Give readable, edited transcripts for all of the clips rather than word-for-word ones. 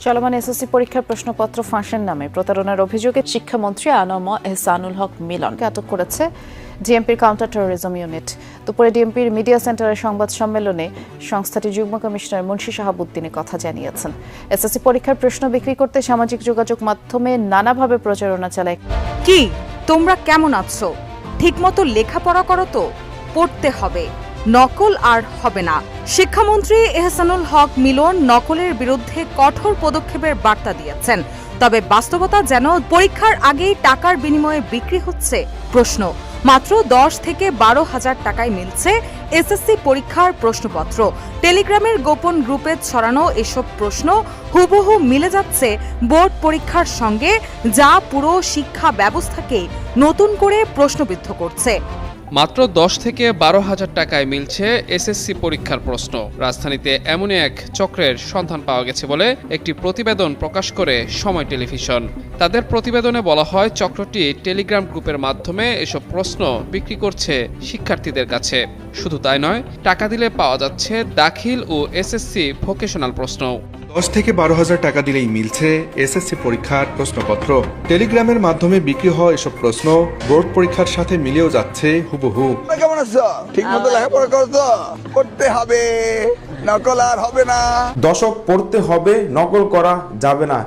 চলমান এসএসসি পরীক্ষার প্রশ্নপত্র ফাঁসের নামে প্রতারণার অভিযোগে শিক্ষামন্ত্রী আনম এহসানুল হক মিলনকে আটক করেছে ডিএমপির কাউন্টার টেরোরিজম ইউনিট। দুপুরে ডিএমপির মিডিয়া সেন্টারের সংবাদ সম্মেলনে সংস্থাটির যুগ্ম কমিশনার মুন্সি শাহাবুদ্দিন কথা জানিয়েছেন। এসএসসি পরীক্ষার প্রশ্ন বিক্রি করতে সামাজিক যোগাযোগ মাধ্যমে নানাভাবে প্রচারণা চালায়। কি তোমরা কেমন আছো? ঠিকমতো লেখাপড়া করো তো? পড়তে হবে, নকল আর হবে না। শিক্ষামন্ত্রী এহসানুল হক মিলন নকলের বিরুদ্ধে কঠোর পদক্ষেপের বার্তা দিয়েছেন। তবে বাস্তবতা যেন পরীক্ষার আগেই টাকার বিনিময়ে বিক্রি হচ্ছে। প্রশ্ন, মাত্র 10 থেকে 12 হাজার টাকায় মিলছে এসএসসি পরীক্ষার প্রশ্নপত্র। টেলিগ্রামের গোপন গ্রুপে ছড়ানো এসব প্রশ্ন হুবহু মিলে যাচ্ছে বোর্ড পরীক্ষার সঙ্গে, যা পুরো শিক্ষা ব্যবস্থাকে নতুন করে প্রশ্নবিদ্ধ করছে। মাত্র 10 থেকে 12 হাজার টাকায় মিলছে এসএসসি পরীক্ষার প্রশ্ন। রাজধানীতে এমনই এক চক্রের সন্ধান পাওয়া গেছে বলে একটি প্রতিবেদন প্রকাশ করে সময় টেলিভিশন। তাদের প্রতিবেদনে বলা হয়, চক্রটি টেলিগ্রাম গ্রুপের মাধ্যমে এসব প্রশ্ন বিক্রি করছে শিক্ষার্থীদের কাছে। শুধু তাই নয়, টাকা দিলে পাওয়া যাচ্ছে দাখিল ও এসএসসি ভোকেশনাল প্রশ্ন। 10 থেকে 12 হাজার টাকা দিলেই মিলছে এসএসসি পরীক্ষার প্রশ্নপত্র। টেলিগ্রামের মাধ্যমে বিক্রি হওয়া এসব প্রশ্ন বোর্ড পরীক্ষার সাথে মিলেও যাচ্ছে হুবহু। কেমন আছো? ঠিক মতো লেখাপড়া করছো? পড়তে হবে, নকল আর হবে না। দশক পড়তে হবে, নকল করা যাবে না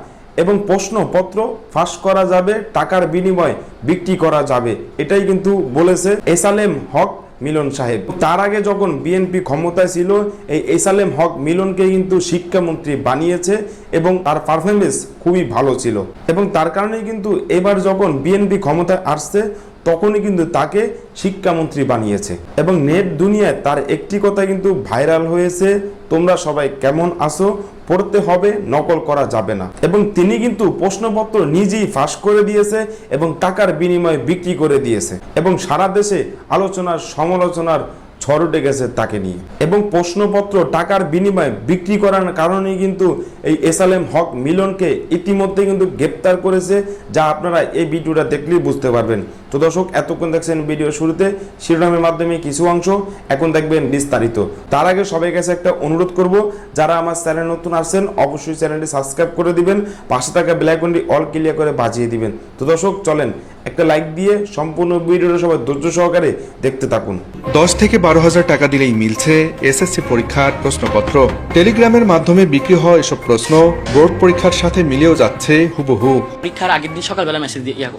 এবং প্রশ্নপত্র ফাঁস করা যাবে, টাকার বিনিময়ে বিক্রি করা যাবে। এটাই কিন্তু বলেছে এসালেম হক মিলন সাহেব। তার আগে যখন বিএনপি ক্ষমতায় ছিল, এই এসালেম হক মিলনকে কিন্তু শিক্ষামন্ত্রী বানিয়েছে এবং তার পারফরমেন্স খুবই ভালো ছিল এবং তার কারণেই কিন্তু এবার যখন বিএনপি ক্ষমতায় আসছে তখনই কিন্তু তাকে শিক্ষামন্ত্রী বানিয়েছে এবং নেট দুনিয়ায় তার একটি কথা কিন্তু ভাইরাল হয়েছে, তোমরা সবাই কেমন আছো? পড়তে হবে, নকল করা যাবে না। এবং তিনি কিন্তু প্রশ্নপত্র নিজেই ফাঁস করে দিয়েছে এবং টাকার বিনিময়ে বিক্রি করে দিয়েছে এবং সারা দেশে আলোচনার সমালোচনার ঝড় উঠে গেছে তাকে নিয়ে। এবং প্রশ্নপত্র টাকার বিনিময়ে বিক্রি করার কারণেই কিন্তু এই এসালেম হক মিলনকে ইতিমধ্যে কিন্তু গ্রেপ্তার করেছে, যা আপনারা এই ভিডিওটা দেখলেই বুঝতে পারবেন। তো দর্শক, এতক্ষণ দেখছেন ভিডিও শুরুতে শিরোনামের মাধ্যমে কিছু অংশ, এখন দেখবেন বিস্তারিত। তার আগে সবাই কাছে একটা অনুরোধ করব, যারা আমার চ্যানেল নতুন আসছেন অবশ্যই চ্যানেলটি সাবস্ক্রাইব করে দিবেন, পাশে থাকা বেল আইকনটি অল ক্লিয়ার করে বাজিয়ে দিবেন। তো দর্শক, চলেন একটা লাইক দিয়ে সম্পূর্ণ ভিডিওটা সবাই ধৈর্য সহকারে দেখতে থাকুন। 10 থেকে 12 হাজার টাকা দিলেই মিলছে এসএসসি পরীক্ষার প্রশ্নপত্র। টেলিগ্রামের মাধ্যমে বিক্রি হওয়া এসব প্রশ্ন বোর্ড পরীক্ষার সাথে মিলেও যাচ্ছে হুবহু। পরীক্ষার আগের দিন সকালবেলা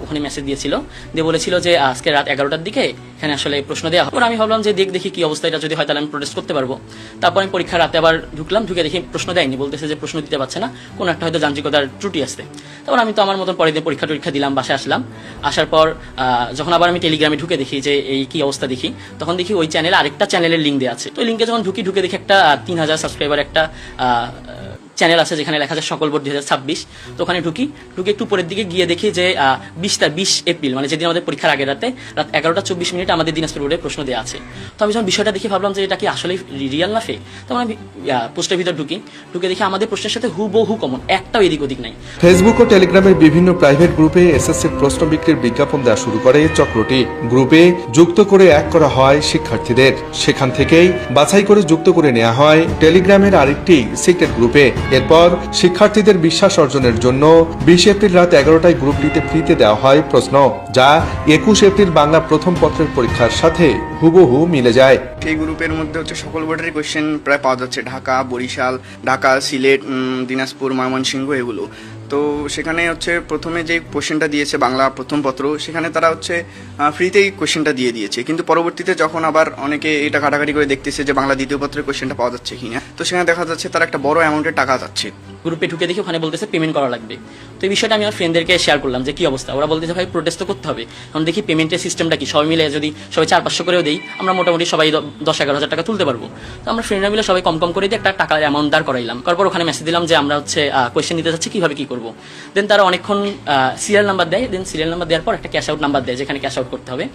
ওখানে মেসেজ দিয়েছিল, দিয়ে বলেছিল যে আজকে রাত 11টার দিকে এখানে আসলে প্রশ্ন দেওয়া হবে। আমি ভাবলাম যে দেখি কি অবস্থা, এটা যদি হয় তাহলে আমি প্রোটেস্ট করতে পারবো। তারপর আমি পরীক্ষার রাতে আবার ঢুকলাম, ঢুকে দেখি প্রশ্ন দেয়নি, বলতেছে যে প্রশ্ন দিতে পারছে না, কোনো একটা হয়তো যান্ত্রিকতার ত্রুটি আসছে। তারপর আমি তো আমার মতন পরের দিন পরীক্ষা দিলাম, বাসায় আসলাম। আসার পর যখন আবার আমি টেলিগ্রামে ঢুকে দেখি যে এই কি অবস্থা দেখি, তখন দেখি ওই চ্যানেলে আরেকটা চ্যানেলের লিঙ্ক দেওয়া আছে। তো লিঙ্কে যখন ঢুকে দেখি একটা 3000 সাবস্ক্রাইবার একটা চ্যানেল আছে যেখানে লেখা আছে সকল বোর্ড 2026। তো ওখানে ঢুকে একটু উপরের দিকে গিয়ে দেখি যে 20 এপ্রিল মানে যেদিন আমাদের পরীক্ষার আগের রাত 11টা 24 আমাদের দিনাজপুর বোর্ডে প্রশ্ন দেওয়া আছে। তো আমি যখন বিষয়টা দেখে ভাবলাম যে এটা কি আসলে রিয়াল না ফেক। তখন আমি পোস্টের ভিতর ঢুকে দেখি আমাদের প্রশ্নের সাথে হুবহু কমন, একটাও এদিক ওদিক নাই। ফেসবুক ও টেলিগ্রামের বিভিন্ন প্রাইভেট গ্রুপে এসএসসি প্রশ্ন বিক্রির বিজ্ঞাপন দেওয়া শুরু করে চক্রটি। গ্রুপে যুক্ত করে এক করা হয় শিক্ষার্থীদের, সেখান থেকেই বাছাই করে যুক্ত করে নেওয়া হয় টেলিগ্রামের আরেকটি সিক্রেট গ্রুপে। এরপর শিক্ষার্থীদের বিশ্বাস অর্জনের জন্য 20 এপ্রিল রাত 11টায় গ্রুপটিতে ফ্রিতে দেওয়া হয় প্রশ্ন, যা 21 এপ্রিল বাংলা প্রথম পত্রের পরীক্ষার সাথে হুবহু মিলে যায়। এই গ্রুপের মধ্যে হচ্ছে সকল বোর্ডের কোয়েশ্চেন প্রায় পাওয়া যাচ্ছে, ঢাকা, বরিশাল, ঢাকা, সিলেট, দিনাজপুর, ময়মনসিংহ এগুলো। তো সেখানে হচ্ছে প্রথমে যে কোয়েশ্চেনটা দিয়েছে বাংলা প্রথম পত্র, সেখানে তারা হচ্ছে ফ্রিতেই কোয়েশ্চেনটা দিয়ে দিয়েছে, কিন্তু পরবর্তীতে যখন আবার অনেকে এটা ঘাটাঘাটি করে দেখতেছে যে বাংলা দ্বিতীয় পত্রের কোয়েশ্চেনটা পাওয়া যাচ্ছে কিনা, তো সেখানে দেখা যাচ্ছে তারা একটা বড় অ্যামাউন্টের টাকা যাচ্ছে। গ্রুপে ঢুকে দেখি ওখানে বলতেছে পেমেন্ট করা লাগবে। তো এই বিষয়টা আমি আমার ফ্রেন্ডদেরকে শেয়ার করলাম যে কি অবস্থা। ওরা বলতেছে ভাই প্রোটেস্ট করতে হবে। এখন দেখি পেমেন্টের সিস্টেমটা কি, সবাই মিলে যদি সবাই 400-500 করেও দেই, আমরা মোটামুটি সবাই 10-11 হাজার টাকা তুলতে পারবো। তো আমরা ফ্রেন্ডরা মিলে সবাই কম করে দিয়ে একটা টাকার অ্যামাউন্ট দাঁড় করাইলাম। তারপর ওখানে মেসেজ দিলাম যে আমরা হচ্ছে কোয়েশ্চেন নিতে যাচ্ছি, কিভাবে কি করবো। দেন তারা অনেকক্ষণ সিরিয়াল নাম্বার দেয়, দেন সিরিয়াল নাম্বার দেওয়ার পর একটা ক্যাশ আউট নাম্বার দেয় যেখানে ক্যাশ আউট করতে হবে।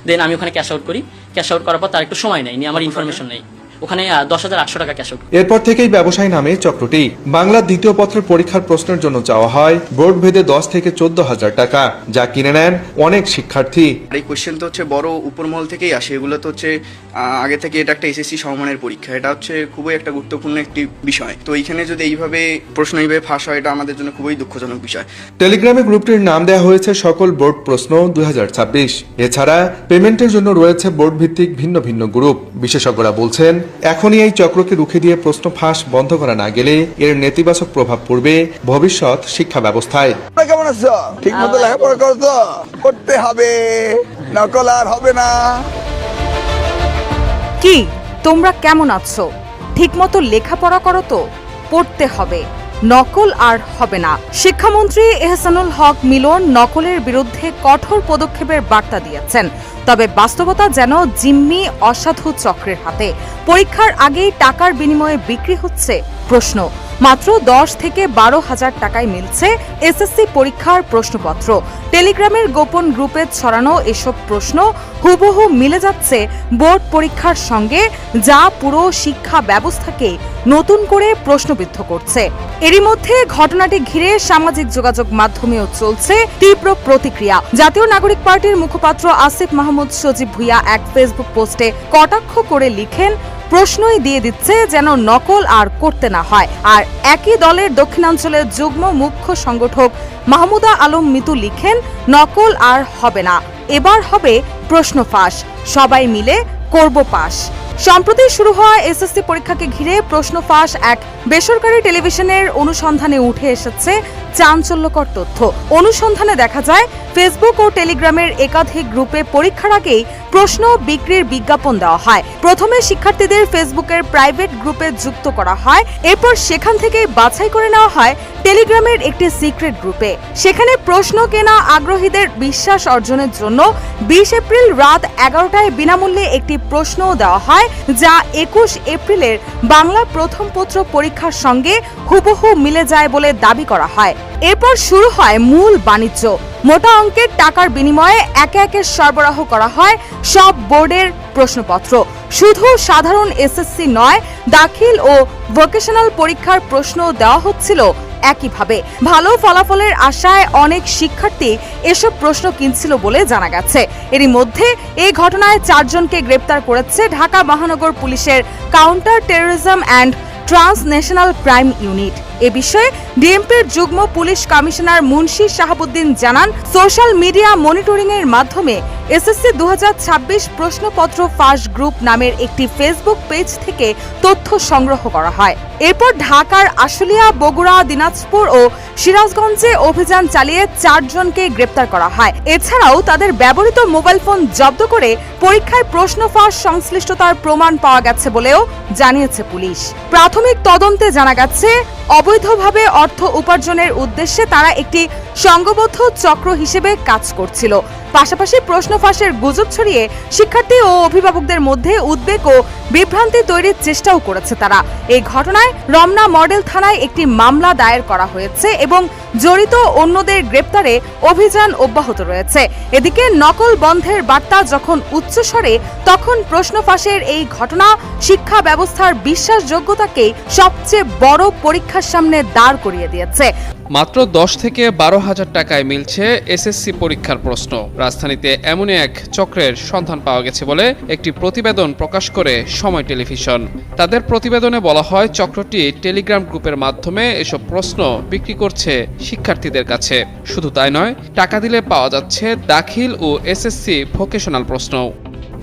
দেন আমি ওখানে ক্যাশ আউট করি, ক্যাশ আউট করার পর তার একটু সময় নেই, নিয়ে আমার ইনফরমেশন নেই। ওখানে 10,800 টাকা ক্যাশ আউট। এরপর থেকেই ব্যবসায় নামে চক্রটি। বাংলার দ্বিতীয় পত্রের পরীক্ষার প্রশ্নের জন্য চাওয়া হয় বোর্ড ভেদে 10 থেকে 14,000 টাকা, যা কিনে নেন অনেক শিক্ষার্থী। আর এই কোয়েশ্চেন তো হচ্ছে বড় উপরমহল থেকেই আসে, এগুলো তো হচ্ছে আগে থেকে এটা একটা এসএসসি সমমানের পরীক্ষা, এটা হচ্ছে খুবই একটা গুরুত্বপূর্ণ একটি বিষয়। তো এইখানে যদি এইভাবে প্রশ্ন এইভাবে ফাঁস হয়, এটা আমাদের জন্য খুবই দুঃখজনক বিষয়। টেলিগ্রামে গ্রুপটির নাম দেওয়া হয়েছে সকল বোর্ড প্রশ্ন 2026। এছাড়া পেমেন্টের জন্য রয়েছে বোর্ড ভিত্তিক ভিন্ন ভিন্ন গ্রুপ। বিশেষজ্ঞরা বলছেন, এখনই এই চক্রকে রুখে দিয়ে প্রশ্ন ফাঁস বন্ধ করা না গেলে এর নেতিবাচক প্রভাব পড়বে ভবিষ্যৎ শিক্ষা ব্যবস্থায়। কেমন আছো? ঠিক মতো লেখাপড়া করো তো? করতে হবে, নকল আর হবে না। কি তোমরা কেমন আছো? ঠিকমতো লেখাপড়া করো তো? পড়তে হবে, নকল আর হবে না। শিক্ষামন্ত্রী এহসানুল হক মিলন নকলের বিরুদ্ধে কঠোর পদক্ষেপের বার্তা দিয়েছেন। তবে বাস্তবতা যেন জিম্মি অসাধু চক্রের হাতে। পরীক্ষার আগেই টাকার বিনিময়ে বিক্রি হচ্ছে প্রশ্ন। মাত্র 10 থেকে 12,000 টাকায় মিলছে এসএসসি পরীক্ষার প্রশ্নপত্র। টেলিগ্রামের গোপন গ্রুপে ছড়ানো এসব প্রশ্ন হুবহু মিলে যাচ্ছে বোর্ড পরীক্ষার সঙ্গে, যা পুরো শিক্ষা ব্যবস্থাকে নতুন করে প্রশ্নবিদ্ধ করছে। এরই মধ্যে ঘটনাটি ঘিরে সামাজিক যোগাযোগ মাধ্যমেও চলছে তীব্র প্রতিক্রিয়া। জাতীয় নাগরিক পার্টির মুখপাত্র আসিফ মাহমুদ সজীব ভুইয়া এক ফেসবুক পোস্টে কটাক্ষ করে লিখেন, প্রশ্নই দিয়ে দিচ্ছে যেন নকল আর করতে না হয়। আর একই দলের দক্ষিণাঞ্চলের যুগ্ম মুখ্য সংগঠক মাহমুদা আলম মিতু লিখেন, নকল আর হবে না, এবার হবে প্রশ্ন ফাঁস, সবাই মিলে করব পাস। সম্প্রতি শুরু হওয়া এসএসসি পরীক্ষাকে ঘিরে প্রশ্ন ফাঁস এক বেসরকারি টেলিভিশনের অনুসন্ধানে উঠে এসেছে চাঞ্চল্যকর তথ্য। অনুসন্ধানে দেখা যায়, ফেসবুক ও টেলিগ্রামের একাধিক গ্রুপে পরীক্ষার আগেই প্রশ্ন বিক্রির বিজ্ঞাপন দেওয়া হয়। প্রথমে শিক্ষার্থীদের ফেসবুকের প্রাইভেট গ্রুপে যুক্ত করা হয়, এরপর সেখান থেকেই বাছাই করে নেওয়া হয় টেলিগ্রামের একটি সিক্রেট গ্রুপে। সেখানে প্রশ্ন কেনা আগ্রহীদের বিশ্বাস অর্জনের জন্য 20 এপ্রিল রাত 11টায় বিনামূল্যে একটি প্রশ্নও দেওয়া হয়, যা 21 এপ্রিলের বাংলা প্রথম পত্র পরীক্ষার সঙ্গে হুবহু মিলে যায় বলে দাবি করা হয়। এরপর শুরু হয় মূল বাণিজ্য। মোটা অঙ্কের টাকার বিনিময়ে একে একে সরবরাহ করা হয় সব বোর্ডের প্রশ্নপত্র। শুধু সাধারণ এসএসসি নয়, দাখিল ও ভোকেশনাল পরীক্ষার প্রশ্ন দেওয়া হচ্ছিল একইভাবে। ভালো ফলাফলের আশায় অনেক শিক্ষার্থী এসব প্রশ্ন কিনছিল বলে জানা গেছে। এরই মধ্যে এই ঘটনায় 4 জনকে গ্রেপ্তার করেছে ঢাকা মহানগর পুলিশের counter terrorism and transnational crime unit. এ বিষয়ে ডিএমপির যুগ্ম পুলিশ কমিশনার মুন্সি শাহাবুদ্দিন জানান, সোশ্যাল মিডিয়া মনিটরিং এর মাধ্যমে এসএসসি 2026 প্রশ্নপত্র ফাঁস গ্রুপ নামের একটি ফেসবুক পেজ থেকে তথ্য সংগ্রহ করা হয়। এরপর ঢাকার আশুলিয়া, বগুড়া, দিনাজপুর ও সিরাজগঞ্জে অভিযান চালিয়ে 4 জনকে গ্রেপ্তার করা হয়। এছাড়াও তাদের ব্যবহৃত মোবাইল ফোন জব্দ করে পরীক্ষায় প্রশ্ন ফাঁস সংশ্লিষ্টতার প্রমাণ পাওয়া গেছে বলেও জানিয়েছে পুলিশ। প্রাথমিক তদন্তে জানা গেছে, অবৈধভাবে অর্থ উপার্জনের উদ্দেশ্যে তারা একটি সংঘবদ্ধ চক্র হিসেবে কাজ করছিল। পাশাপাশি প্রশ্ন ফাঁসের গুজব ছড়িয়ে শিক্ষার্থী ও অভিভাবকদের মধ্যে উদ্বেগ ও বিভ্রান্তি তৈরির চেষ্টাও করেছে তারা। এই ঘটনায় রমনা মডেল থানায় একটি মামলা দায়ের করা হয়েছে এবং জড়িত অন্যদের গ্রেপ্তারে অভিযান অব্যাহত রয়েছে। এদিকে নকল বন্ধের বার্তা যখন উচ্চস্বরে, তখন প্রশ্ন ফাঁসের এই ঘটনা শিক্ষা ব্যবস্থার বিশ্বাসযোগ্যতাকে সবচেয়ে বড় পরীক্ষার সামনে দাঁড় করিয়ে দিয়েছে। মাত্র 10 থেকে 12,000 টাকায় মিলছে এসএসসি পরীক্ষার প্রশ্ন। রাজধানীতে এমনই এক চক্রের সন্ধান পাওয়া গেছে বলে একটি প্রতিবেদন প্রকাশ করে সময় টেলিভিশন। তাদের প্রতিবেদনে বলা হয়, চক্রটি টেলিগ্রাম গ্রুপের মাধ্যমে এসব প্রশ্ন বিক্রি করছে শিক্ষার্থীদের কাছে। শুধু তাই নয়, টাকা দিলে পাওয়া যাচ্ছে দাখিল ও এসএসসি ভোকেশনাল প্রশ্ন।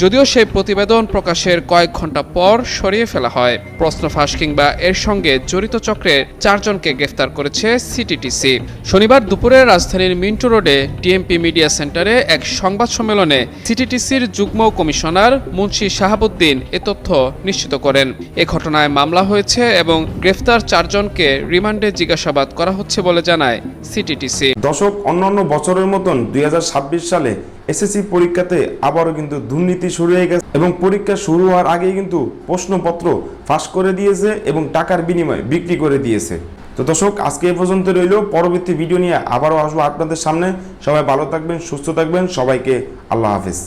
যদিও সেই প্রতিবেদন প্রকাশের কয়েক ঘন্টা পর সরিয়ে ফেলা হয়। প্রশ্ন ফাঁস কিংবা এর সঙ্গে জড়িত চক্রের 4 জনকে গ্রেফতার করেছে সিটিটিসি। শনিবার দুপুরে রাজধানীর মিন্টো রোডে ডিএমপি মিডিয়া সেন্টারে এক সংবাদ সম্মেলনে সিটিটিসির যুগ্ম কমিশনার মুন্সি শাহাবুদ্দিন এ তথ্য নিশ্চিত করেন। এ ঘটনায় মামলা হয়েছে এবং গ্রেফতার 4 জনকে রিমান্ডে জিজ্ঞাসাবাদ করা হচ্ছে বলে জানায় সিটিটিসি। দর্শক, অন্যান্য বছরের মতন 2026 সালে এসএসসি পরীক্ষাতে আবারও কিন্তু দুর্নীতি শুরু হয়ে গেছে এবং পরীক্ষা শুরু হওয়ার আগেই কিন্তু প্রশ্নপত্র ফাঁস করে দিয়েছে এবং টাকার বিনিময়ে বিক্রি করে দিয়েছে। তো দর্শক, আজকে এ পর্যন্ত রইল। পরবর্তী ভিডিও নিয়ে আবারও আসবো আপনাদের সামনে। সবাই ভালো থাকবেন, সুস্থ থাকবেন। সবাইকে আল্লাহ হাফেজ।